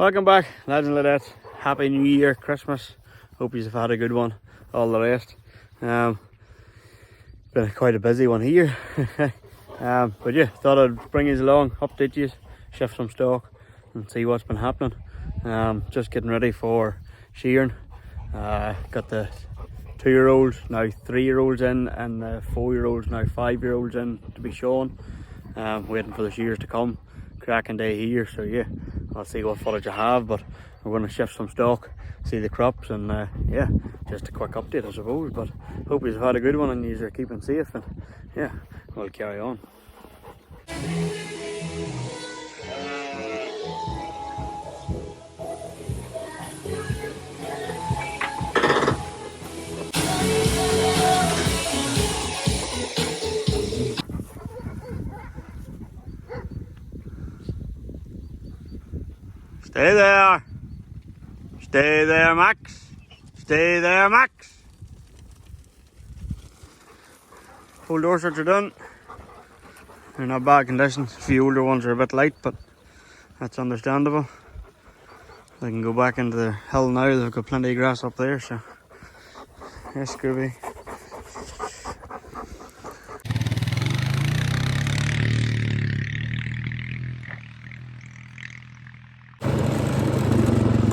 Welcome back, lads and ladettes. Happy New Year, Christmas. Hope you've had a good one, all the rest. Been quite a busy one here. But yeah, thought I'd bring you along, update you, shift some stock and see what's been happening. Just getting ready for shearing. Got the 2-year-olds, now 3-year-olds in, and the 4-year-olds, now 5-year-olds in to be shown. Waiting for the shears to come. Cracking day here, so yeah, I'll see what footage I have, but we're going to shift some stock, see the crops, and yeah, just a quick update I suppose. But hope you've had a good one and you're keeping safe, and yeah, we'll carry on. Stay there. Stay there, Max. Stay there, Max. Full door search are done. They're not bad condition. A few older ones are a bit light, but that's understandable. They can go back into the hill now. They've got plenty of grass up there, so yes, Scooby.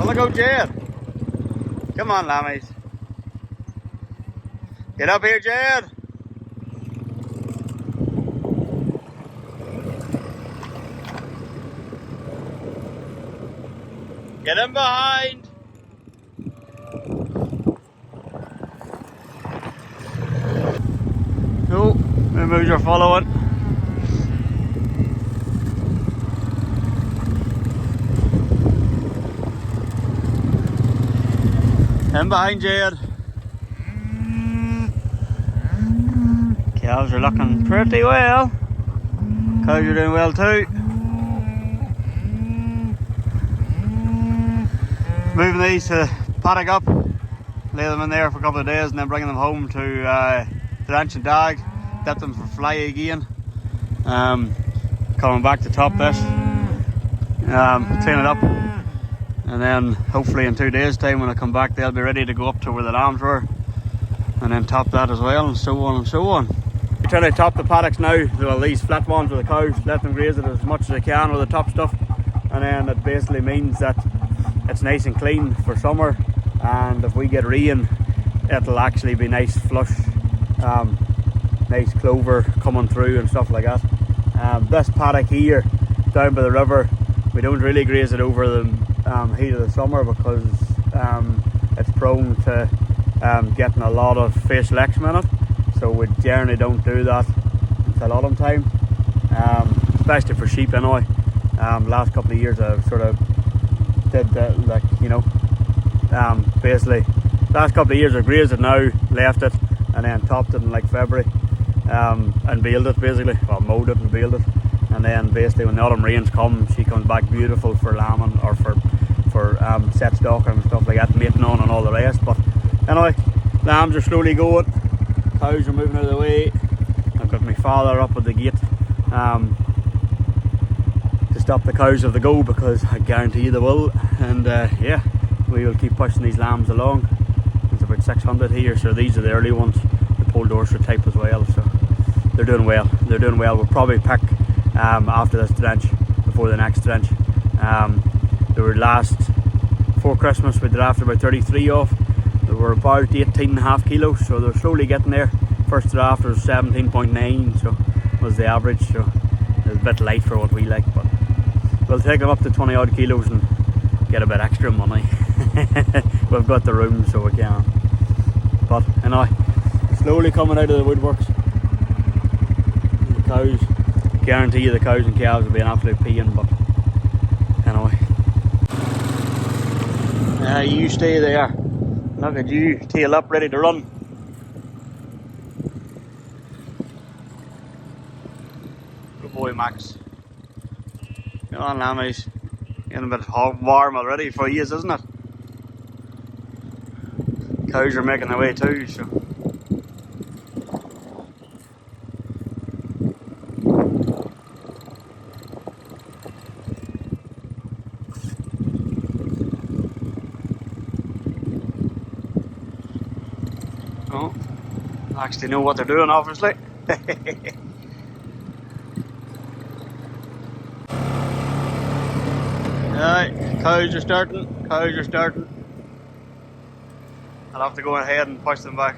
Look out, Jed. Come on, lammies. Get up here, Jed. Get him behind. No, maybe you're following. Him behind, Jade. Cows are looking pretty well. Cows are doing well too. Moving these to paddock up, lay them in there for a couple of days, and then bringing them home to drench and dag, dip them for fly again. Coming back to top this, clean it up. And then hopefully in 2 days time when I come back they'll be ready to go up to where the lambs were, and then top that as well, and so on and so on. We're trying to top the paddocks now, well, these flat ones with the cows, let them graze it as much as they can with the top stuff, and then it basically means that it's nice and clean for summer, and if we get rain it'll actually be nice flush, nice clover coming through and stuff like that. This paddock here down by the river, we don't really graze it over the heat of the summer because it's prone to getting a lot of facial eczema in it, so we generally don't do that until autumn time, especially for sheep anyway. Last couple of years I've sort of did that, like, you know, basically last couple of years I grazed it now, left it, and then topped it in like February, and baled it basically, well, mowed it and baled it, and then basically when the autumn rains come she comes back beautiful for lambing or for set stock and stuff like that, mating on and all the rest. But anyway, lambs are slowly going, cows are moving out of the way. I've got my father up at the gate to stop the cows if they go, because I guarantee you they will. And yeah, we will keep pushing these lambs along. There's about 600 here, so these are the early ones, the Pole Dorset type as well, so they're doing well. They're doing well. We'll probably pick after this drench, before the next drench. They were before Christmas we did after about 33 off. They were about 18.5 kilos, so they're slowly getting there. First draft was 17.9, so was the average, so it's a bit light for what we like, but we'll take them up to 20 odd kilos and get a bit extra money. We've got the room, so we can. But anyway, slowly coming out of the woodworks. The cows, guarantee you the cows and calves will be an absolute pain, but anyway. You stay there. Look at you, tail up, ready to run. Good boy, Max. Come on, lammies. Getting a bit warm already for you, isn't it? Cows are making their way too, so. Oh, actually know what they're doing, obviously. Right, cows are starting. Cows are starting. I'll have to go ahead and push them back.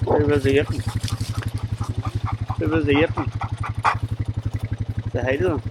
Who was he eating? Who was he eating? Say hi to them.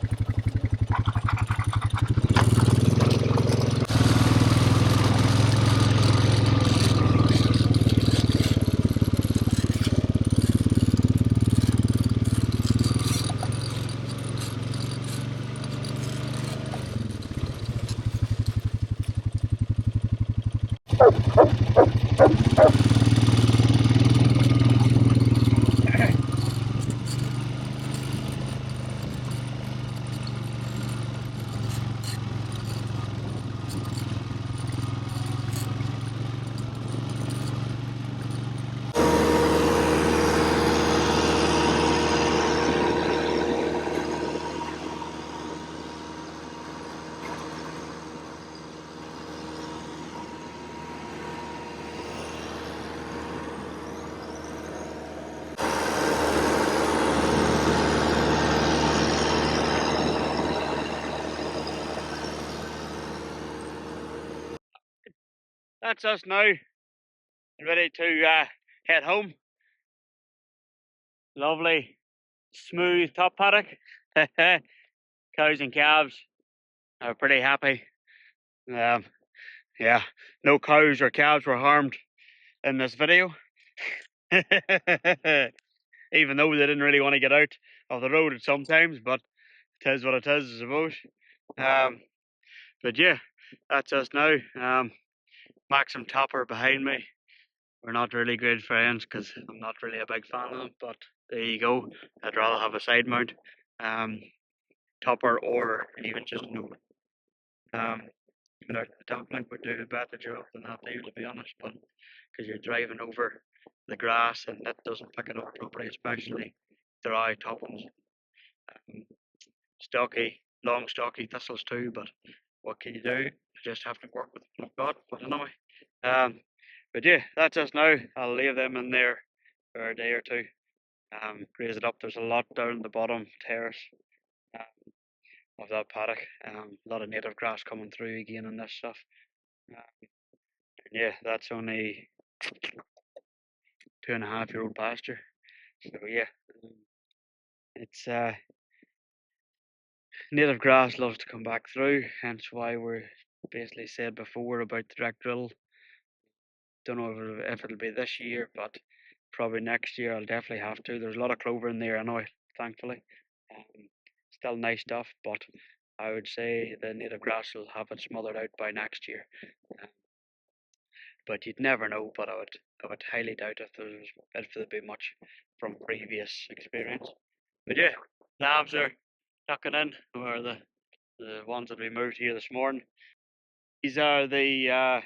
That's us now, ready to head home. Lovely, smooth top paddock. Cows and calves are pretty happy. Yeah, no cows or calves were harmed in this video. Even though they didn't really want to get out of the road sometimes, but it is what it is, I suppose. But yeah, that's us now. Max and Topper behind me. We're not really good friends because I'm not really a big fan of them, but there you go. I'd rather have a side mount. Topper or even just no. Without the top mount would do a better job than that too, to be honest, but because you're driving over the grass and that doesn't pick it up properly, especially dry top ones. Stocky, long stocky thistles too, but what can you do? You just have to work with what I've got. But anyway, but yeah, that's us now. I'll leave them in there for a day or two. Graze it up. There's a lot down the bottom terrace. Um, that paddock. A lot of native grass coming through again and this stuff. Yeah, that's only 2.5-year-old pasture. So yeah, it's native grass loves to come back through. Hence why we're basically said before about the direct drill. Don't know if it'll be this year, but probably next year I'll definitely have to. There's a lot of clover in there anyway, thankfully. Still nice stuff, but I would say the native grass will have it smothered out by next year. But you'd never know. But I would highly doubt if there'd be much from previous experience. But yeah, lambs are tucking in, or the ones that we moved here this morning. These are the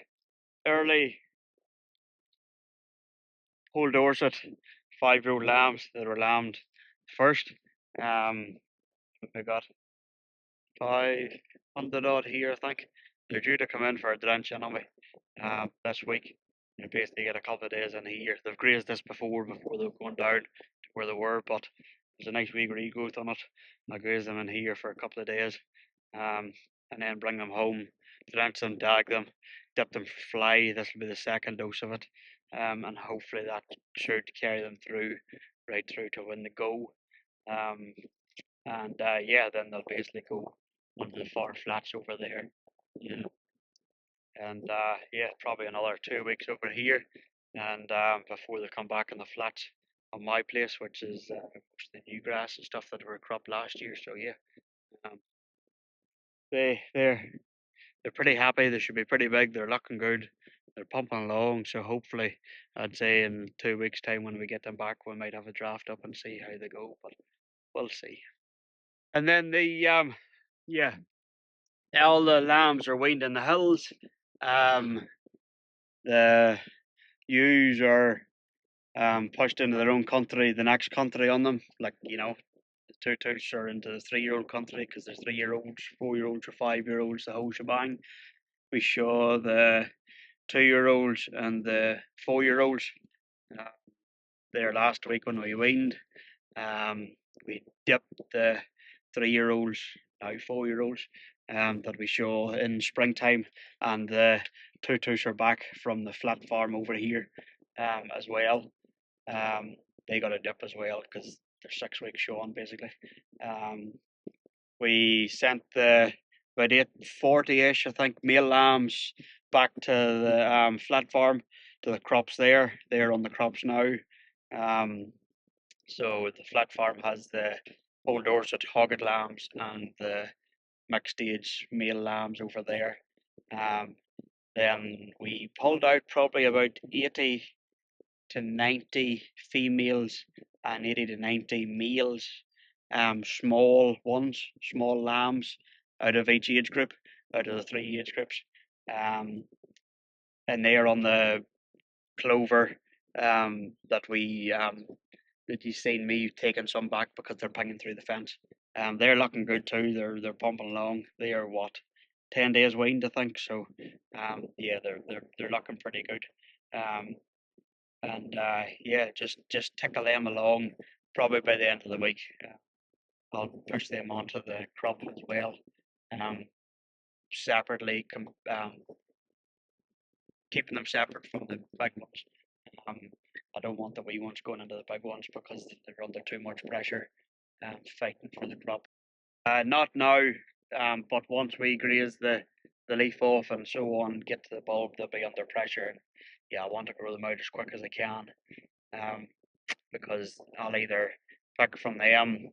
early Whole Dorset 5-year-old lambs that were lambed first. We got 500 odd here, I think. They're due to come in for a drench anyway this week. You basically get a couple of days in here. They've grazed this before they've gone down to where they were, but there's a nice wee regrowth on it. I graze them in here for a couple of days, and then bring them home, drench them, dag them, dip them for fly. This will be the second dose of it, and hopefully that should carry them through, right through to when they go. And yeah, then they'll basically go onto the far flats over there. Yeah. And yeah, probably another 2 weeks over here, and before they come back in the flats on my place, which is the new grass and stuff that were cropped last year. So yeah, um, they're pretty happy. They should be pretty big. They're looking good. They're pumping along. So hopefully, I'd say in 2 weeks' time when we get them back, we might have a draft up and see how they go. But we'll see. And then yeah, all the lambs are weaned in the hills. The ewes are pushed into their own country, the next country on them. Like, the two-tooths are into the 3-year-old country because there's 3-year-olds, 4-year-olds, or 5-year-olds, the whole shebang. We show the 2-year-olds and the 4-year-olds there last week when we weaned. We dipped the 3-year-olds, now 4-year-olds, that we show in springtime, and the two-tooths are back from the flat farm over here as well. They got a dip as well because they're 6 weeks showing basically. We sent the about 840-ish, I think, male lambs back to the flat farm, to the crops there. They're on the crops now. So the flat farm has the Old Dorset hogget lambs and the mixed stage male lambs over there. Then we pulled out probably about 80 to 90 females and 80 to 90 males, small ones, small lambs out of each age group, out of the 3 age groups. And they're on the clover that you've seen me taking some back because they're pinging through the fence. They're looking good too. They're bumping along. They are 10 days weaned, I think. So yeah, they're looking pretty good. And yeah, just tickle them along. Probably by the end of the week, I'll push them onto the crop as well. Separately, keeping them separate from the big ones. I don't want the wee ones going into the big ones because they're under too much pressure, fighting for the crop. Not now, but once we graze the leaf off and so on, get to the bulb, they'll be under pressure. And yeah, I want to grow them out as quick as I can, because I'll either pick from them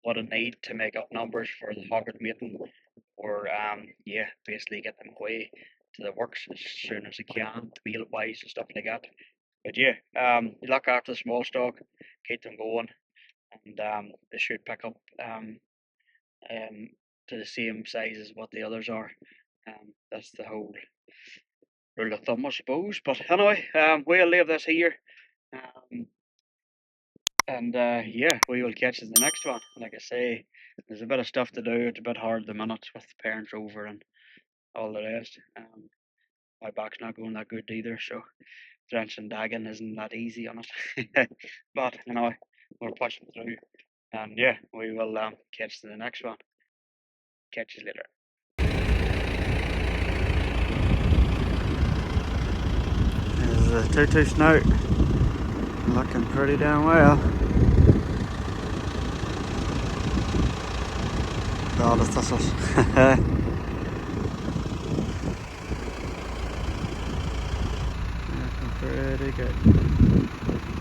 what I need to make up numbers for the hogget mating, or yeah, basically get them away to the works as soon as I can, meal wise and stuff like that. But yeah, you look after the small stock, keep them going, and they should pick up to the same size as what the others are. That's the whole rule of thumb, I suppose. But anyway, we'll leave this here. And yeah, we will catch you in the next one. Like I say, there's a bit of stuff to do. It's a bit hard at the minute with the parents over and all the rest. My back's not going that good either, so drenching dagging isn't that easy on it. But anyway, we're pushing through. And yeah, we will catch you in the next one. Catch you later. There's a tutu snout. Looking pretty damn well. Oh, the thistles. Looking pretty good.